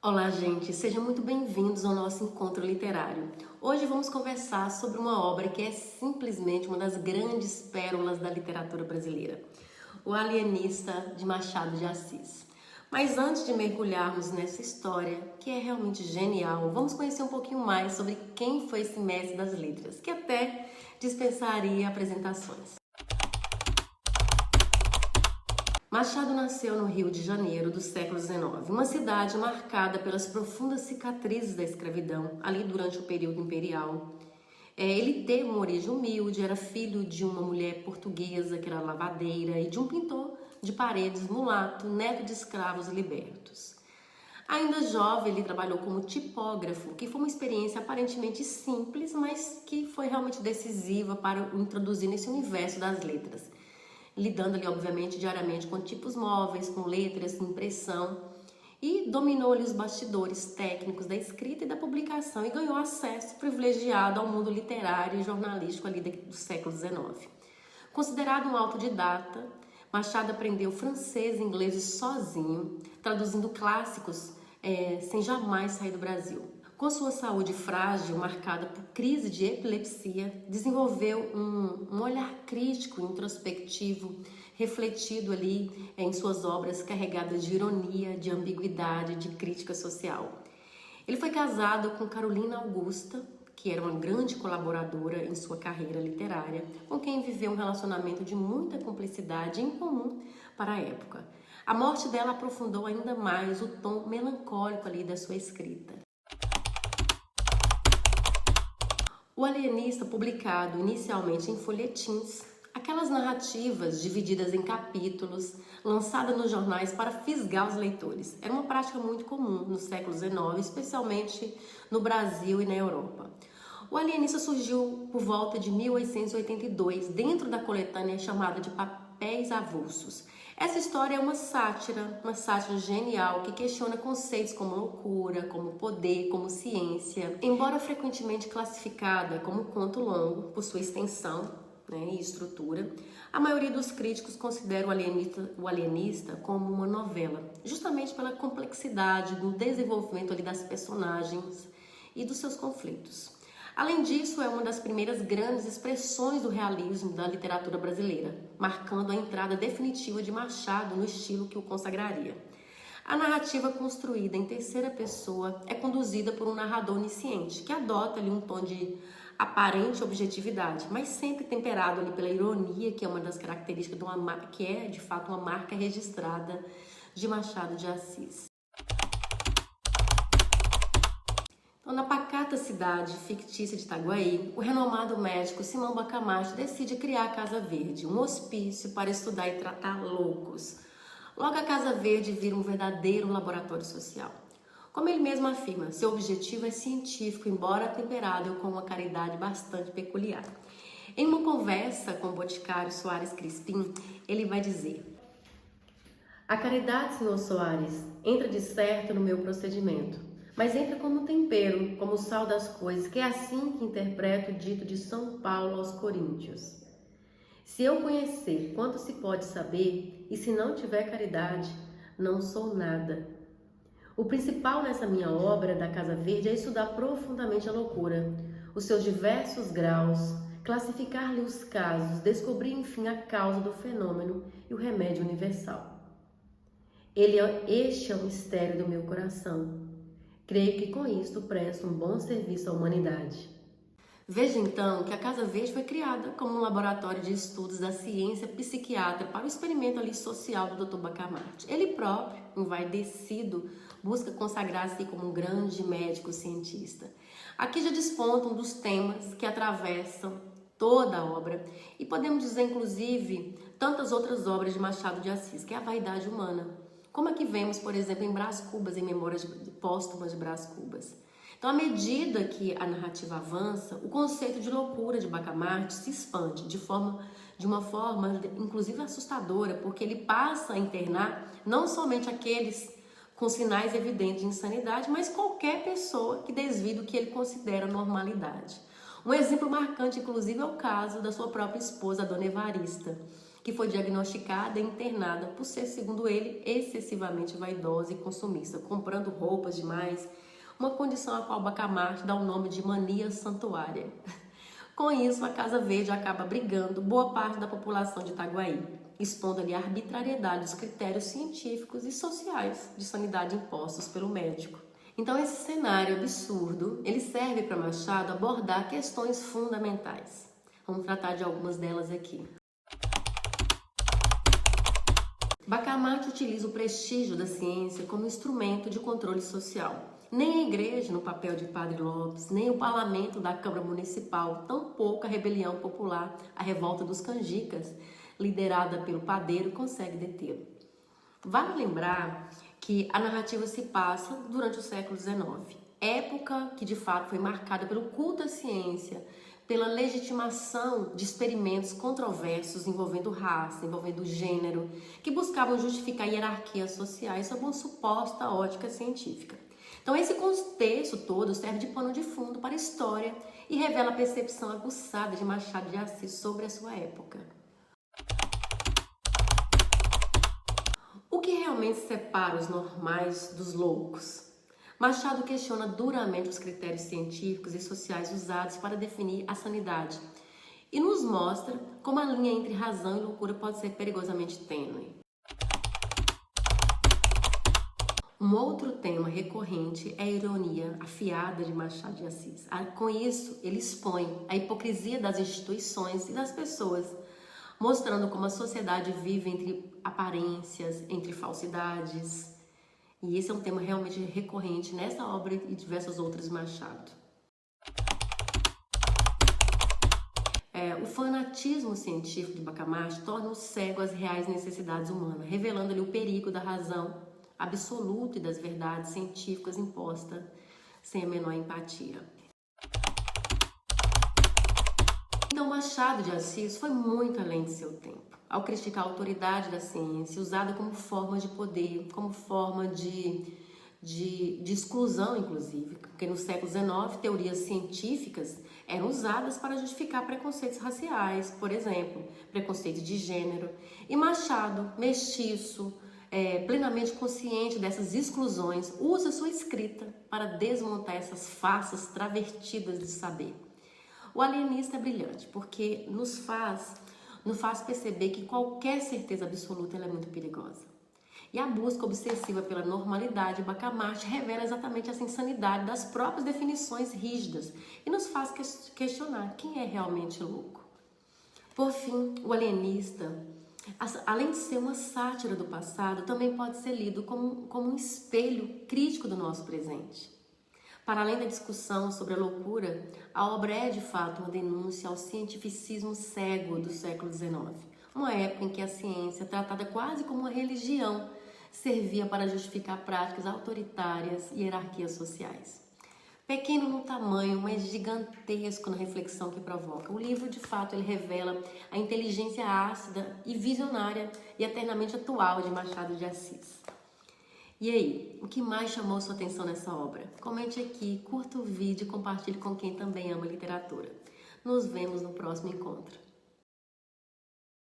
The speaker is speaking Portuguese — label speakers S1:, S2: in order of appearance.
S1: Olá, gente! Sejam muito bem-vindos ao nosso encontro literário. Hoje vamos conversar sobre uma obra que é simplesmente uma das grandes pérolas da literatura brasileira, O Alienista, de Machado de Assis. Mas antes de mergulharmos nessa história, que é realmente genial, vamos conhecer um pouquinho mais sobre quem foi esse mestre das letras, que até dispensaria apresentações. Machado nasceu no Rio de Janeiro do século XIX, uma cidade marcada pelas profundas cicatrizes da escravidão, ali durante o período imperial. Ele teve uma origem humilde, era filho de uma mulher portuguesa que era lavadeira e de um pintor de paredes mulato, neto de escravos libertos. Ainda jovem, ele trabalhou como tipógrafo, que foi uma experiência aparentemente simples, mas que foi realmente decisiva para o introduzir nesse universo das letras, lidando ali, obviamente, diariamente com tipos móveis, com letras, impressão, e dominou ali os bastidores técnicos da escrita e da publicação e ganhou acesso privilegiado ao mundo literário e jornalístico ali do século XIX. Considerado um autodidata, Machado aprendeu francês e inglês sozinho, traduzindo clássicos sem jamais sair do Brasil. Com sua saúde frágil, marcada por crise de epilepsia, desenvolveu um olhar crítico, introspectivo, refletido ali em suas obras carregadas de ironia, de ambiguidade, de crítica social. Ele foi casado com Carolina Augusta, que era uma grande colaboradora em sua carreira literária, com quem viveu um relacionamento de muita cumplicidade e incomum para a época. A morte dela aprofundou ainda mais o tom melancólico ali da sua escrita. O Alienista, publicado inicialmente em folhetins, aquelas narrativas divididas em capítulos, lançadas nos jornais para fisgar os leitores, era uma prática muito comum no século XIX, especialmente no Brasil e na Europa. O Alienista surgiu por volta de 1882, dentro da coletânea chamada de Papéis Avulsos. Essa história é uma sátira genial que questiona conceitos como loucura, como poder, como ciência. Embora frequentemente classificada como conto longo por sua extensão, e estrutura, a maioria dos críticos considera o Alienista como uma novela, justamente pela complexidade do desenvolvimento ali das personagens e dos seus conflitos. Além disso, é uma das primeiras grandes expressões do realismo da literatura brasileira, marcando a entrada definitiva de Machado no estilo que o consagraria. A narrativa construída em terceira pessoa é conduzida por um narrador onisciente, que adota ali um tom de aparente objetividade, mas sempre temperado ali pela ironia, que é uma das características que é de fato uma marca registrada de Machado de Assis. Então, na pacata cidade fictícia de Itaguaí, o renomado médico Simão Bacamarte decide criar a Casa Verde, um hospício para estudar e tratar loucos. Logo, a Casa Verde vira um verdadeiro laboratório social. Como ele mesmo afirma, seu objetivo é científico, embora temperado com uma caridade bastante peculiar. Em uma conversa com o boticário Soares Crispim, ele vai dizer: "A caridade, senhor Soares, entra de certo no meu procedimento, mas entra como tempero, como sal das coisas, que é assim que interpreto o dito de São Paulo aos Coríntios. Se eu conhecer quanto se pode saber, e se não tiver caridade, não sou nada. O principal nessa minha obra da Casa Verde é estudar profundamente a loucura, os seus diversos graus, classificar-lhe os casos, descobrir enfim a causa do fenômeno e o remédio universal. Este é o mistério do meu coração. Creio que com isto presto um bom serviço à humanidade." Veja então que a Casa Verde foi criada como um laboratório de estudos da ciência psiquiatra para o experimento ali social do Dr. Bacamarte. Ele próprio, envaidecido, busca consagrar-se como um grande médico cientista. Aqui já desponta um dos temas que atravessam toda a obra e podemos dizer inclusive tantas outras obras de Machado de Assis, que é a vaidade humana. Como aqui vemos, por exemplo, em Brás Cubas, em Memórias Póstumas de Brás Cubas. Então, à medida que a narrativa avança, o conceito de loucura de Bacamarte se expande de uma forma, inclusive assustadora, porque ele passa a internar não somente aqueles com sinais evidentes de insanidade, mas qualquer pessoa que desvie do que ele considera normalidade. Um exemplo marcante, inclusive, é o caso da sua própria esposa, a Dona Evarista, que foi diagnosticada e internada por ser, segundo ele, excessivamente vaidosa e consumista, comprando roupas demais, uma condição a qual Bacamarte dá o nome de mania santuária. Com isso, a Casa Verde acaba abrigando boa parte da população de Itaguaí, expondo ali a arbitrariedade dos critérios científicos e sociais de sanidade impostos pelo médico. Então, esse cenário absurdo, ele serve para Machado abordar questões fundamentais. Vamos tratar de algumas delas aqui. Bacamarte utiliza o prestígio da ciência como instrumento de controle social. Nem a igreja, no papel de Padre Lopes, nem o parlamento da Câmara Municipal, tampouco a rebelião popular, a revolta dos canjicas, liderada pelo padeiro, consegue detê-lo. Vale lembrar que a narrativa se passa durante o século XIX, época que de fato foi marcada pelo culto à ciência, pela legitimação de experimentos controversos envolvendo raça, envolvendo gênero, que buscavam justificar hierarquias sociais sob uma suposta ótica científica. Então esse contexto todo serve de pano de fundo para a história e revela a percepção aguçada de Machado de Assis sobre a sua época. O que realmente separa os normais dos loucos? Machado questiona duramente os critérios científicos e sociais usados para definir a sanidade e nos mostra como a linha entre razão e loucura pode ser perigosamente tênue. Um outro tema recorrente é a ironia afiada de Machado de Assis. Com isso, ele expõe a hipocrisia das instituições e das pessoas, mostrando como a sociedade vive entre aparências, entre falsidades. E esse é um tema realmente recorrente nessa obra e diversas outras de Machado. O fanatismo científico de Bacamarte torna o cego às reais necessidades humanas, revelando-lhe o perigo da razão absoluta e das verdades científicas impostas sem a menor empatia. Então, Machado de Assis foi muito além de seu tempo, ao criticar a autoridade da ciência, usada como forma de poder, como forma de exclusão, inclusive, porque no século XIX, teorias científicas eram usadas para justificar preconceitos raciais, por exemplo, preconceito de gênero. E Machado, mestiço, plenamente consciente dessas exclusões, usa sua escrita para desmontar essas farsas travestidas de saber. O Alienista é brilhante, porque nos faz perceber que qualquer certeza absoluta ela é muito perigosa. E a busca obsessiva pela normalidade, Bacamarte revela exatamente essa insanidade das próprias definições rígidas e nos faz questionar quem é realmente louco. Por fim, o Alienista, além de ser uma sátira do passado, também pode ser lido como um espelho crítico do nosso presente. Para além da discussão sobre a loucura, a obra é de fato uma denúncia ao cientificismo cego do século XIX, uma época em que a ciência, tratada quase como uma religião, servia para justificar práticas autoritárias e hierarquias sociais. Pequeno no tamanho, mas gigantesco na reflexão que provoca. O livro, de fato, ele revela a inteligência ácida e visionária e eternamente atual de Machado de Assis. E aí, o que mais chamou sua atenção nessa obra? Comente aqui, curta o vídeo e compartilhe com quem também ama literatura. Nos vemos no próximo encontro.